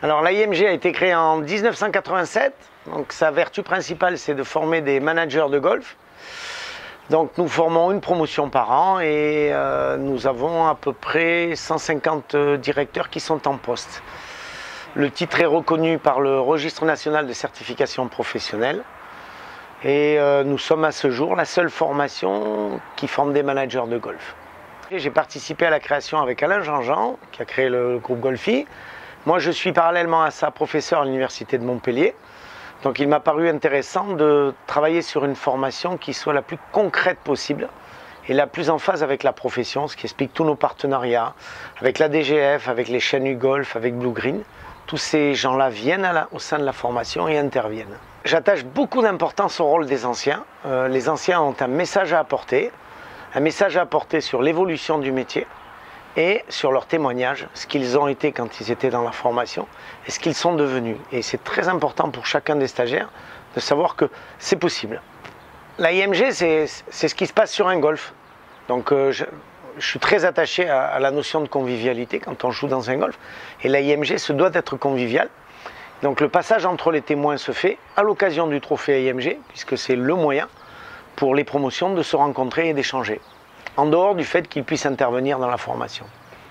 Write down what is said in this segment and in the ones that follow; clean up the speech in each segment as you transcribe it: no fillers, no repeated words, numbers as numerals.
Alors l'AIMG a été créée en 1987, donc sa vertu principale c'est de former des managers de golf. Donc nous formons une promotion par an et nous avons à peu près 150 directeurs qui sont en poste. Le titre est reconnu par le Registre national de certification professionnelle et nous sommes à ce jour la seule formation qui forme des managers de golf. J'ai participé à la création avec Alain Jean-Jean qui a créé le groupe Golfi. Moi, je suis parallèlement à ça professeur à l'université de Montpellier. Donc, il m'a paru intéressant de travailler sur une formation qui soit la plus concrète possible et la plus en phase avec la profession, ce qui explique tous nos partenariats avec la DGF, avec les chaînes U-Golf, avec Blue Green. Tous ces gens-là viennent au sein de la formation et interviennent. J'attache beaucoup d'importance au rôle des anciens. Les anciens ont un message à apporter sur l'évolution du métier, et sur leurs témoignages, ce qu'ils ont été quand ils étaient dans la formation et ce qu'ils sont devenus. Et c'est très important pour chacun des stagiaires de savoir que c'est possible. L'AIMG, c'est ce qui se passe sur un golf. Donc je suis très attaché à la notion de convivialité quand on joue dans un golf. Et l'AIMG se doit d'être convivial. Donc le passage entre les témoins se fait à l'occasion du trophée AIMG, puisque c'est le moyen pour les promotions de se rencontrer et d'échanger, en dehors du fait qu'ils puissent intervenir dans la formation.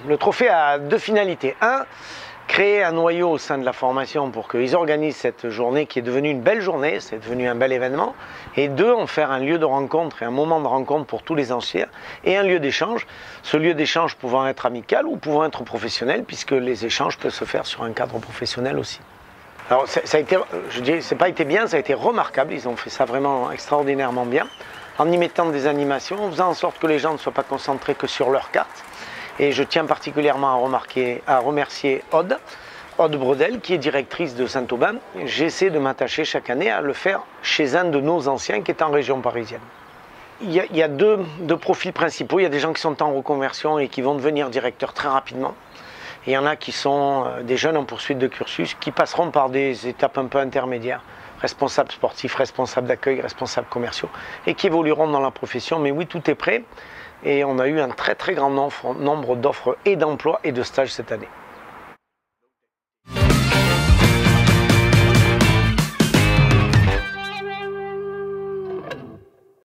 Le trophée a deux finalités. Un, créer un noyau au sein de la formation pour qu'ils organisent cette journée qui est devenue une belle journée, c'est devenu un bel événement. Et deux, en faire un lieu de rencontre et un moment de rencontre pour tous les anciens et un lieu d'échange. Ce lieu d'échange pouvant être amical ou pouvant être professionnel, puisque les échanges peuvent se faire sur un cadre professionnel aussi. Alors ça a été, je dis, c'est pas été bien, ça a été remarquable, ils ont fait ça vraiment extraordinairement bien, en y mettant des animations, en faisant en sorte que les gens ne soient pas concentrés que sur leur carte. Et je tiens particulièrement à remercier Aude Bredel, qui est directrice de Saint-Aubin. J'essaie de m'attacher chaque année à le faire chez un de nos anciens qui est en région parisienne. Il y a deux profils principaux. Il y a des gens qui sont en reconversion et qui vont devenir directeurs très rapidement. Et il y en a qui sont des jeunes en poursuite de cursus qui passeront par des étapes un peu intermédiaires. Responsables sportifs, responsables d'accueil, responsables commerciaux, et qui évolueront dans la profession. Mais oui, tout est prêt, et on a eu un très très grand nombre d'offres et d'emplois et de stages cette année.